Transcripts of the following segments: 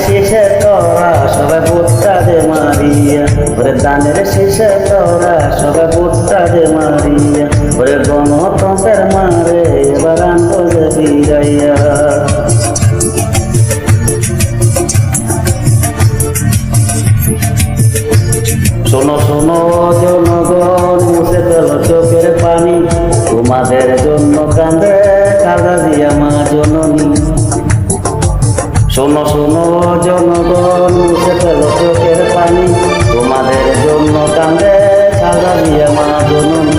শীষে তোরা সবাই ভোটটা দে মারিয়া, ওরে দানের শীষে তোরা সবাই ভোটটা দে মারিয়া, ওরে গণতন্ত্রের মারে এবার আনবো যে ফিরাইয়া। শোনো শোনো জনগণ, মুছে ফেলো চোখের পানি, তোমাদের জন্য কান্দে খালেদা জিয়া মা জননী। শোনো শোনো জনগণ, মুছে ফেলো চোখের পানি, তোমাদের জন্য কান্দে খালেদা জিয়া মা জননী।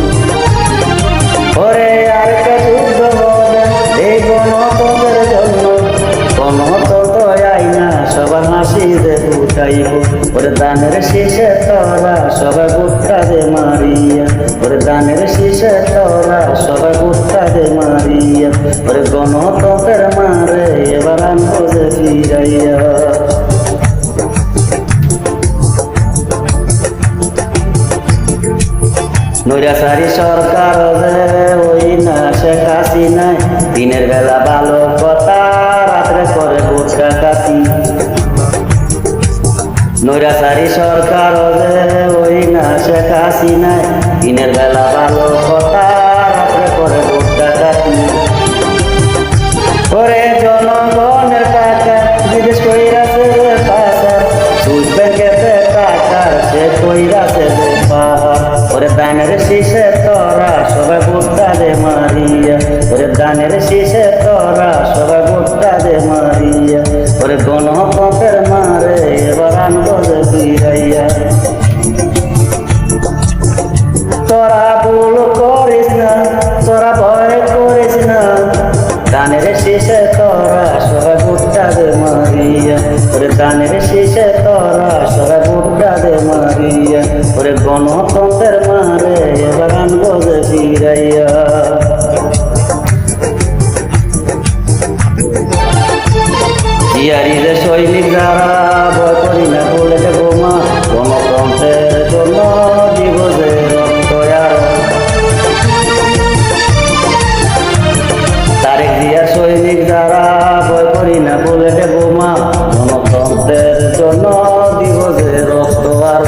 ওরে আরেকটা যুদ্ধ হবে এই গণতন্ত্রের জন্য, গণতন্ত্র আইনা সবার হাসি যে উঠাইব, ওরে দানের শীষে তোরা সবাই ভোটটা দে মারিয়া, ওরে দানের শীষে তোরা সবাই ভোটটা দে মারিয়া, ওরে গণতন্ত্রের মারে এবার আনবো যে ফিরাইয়া। নৈরাচারী সরকার যে ওই না শেখ হাসিনায়, দিনের বেলা ভালো কথা রাত্রে করে ভোট ডাকাতি। নৈরাচারী সরকার যে ওই না শেখ হাসিনায়, দিনের বেলা ভালো কথা রাত্রে করে ভোট ডাকাতি। ওরে জনগণের টাকা বিদেশ কইরাছে যে পাচার, সুদ ব্যাংকেতে টাকার সে কইরাছে যে পাহাড়, ওরে দানের শীষে তোরা সবাই ভোটটা দে মারিয়া, ওরে দানের শীষে তোরা সবাই ভোটটা দে মারিয়া, ওরে গণতন্ত্রের মারে এবার আনবো যে ফিরাইয়া। তোরা ভুল করিস না, তোরা ভয় করিস না, দানের শীষে তোরা সবাই ভোটটা দে মারিয়া, ওরে দানের শীষে তোরা সবাই ভোটটা দে মারিয়া, ওরে গণতন্ত্রের মারে এবার আনবো যে ফিরাইয়া। জিয়ারি যে সৈনিক যারা ভয় করি না বলে যে বোমা, গণতন্ত্রের জন্য দিব যে রক্ত আর। তারেক জিয়ার সৈনিক যারা ভয় করি না বলে যে বোমা, গণতন্ত্রের জন্য দিব যে রক্ত আর।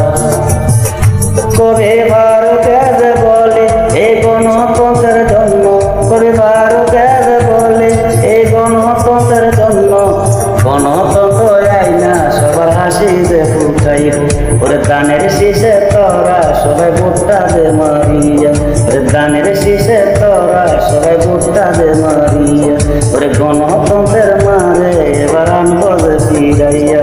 কবে ভারতে যে বলে এই গণতন্ত্রের জন্য, কবে ভারতে যে বলে এই গণতন্ত্রের জন্য, গণতন্ত্র আইনা সবার হাসি যে ফুটাইব, ওরে দানের শীষে তোরা সবাই ভোটটা দে মারিয়া, ওরে দানের শীষে তোরা সবাই ভোটটা দে মারিয়া, ওরে গণতন্ত্রের মারে এবার আনবো যে ফিরাইয়া।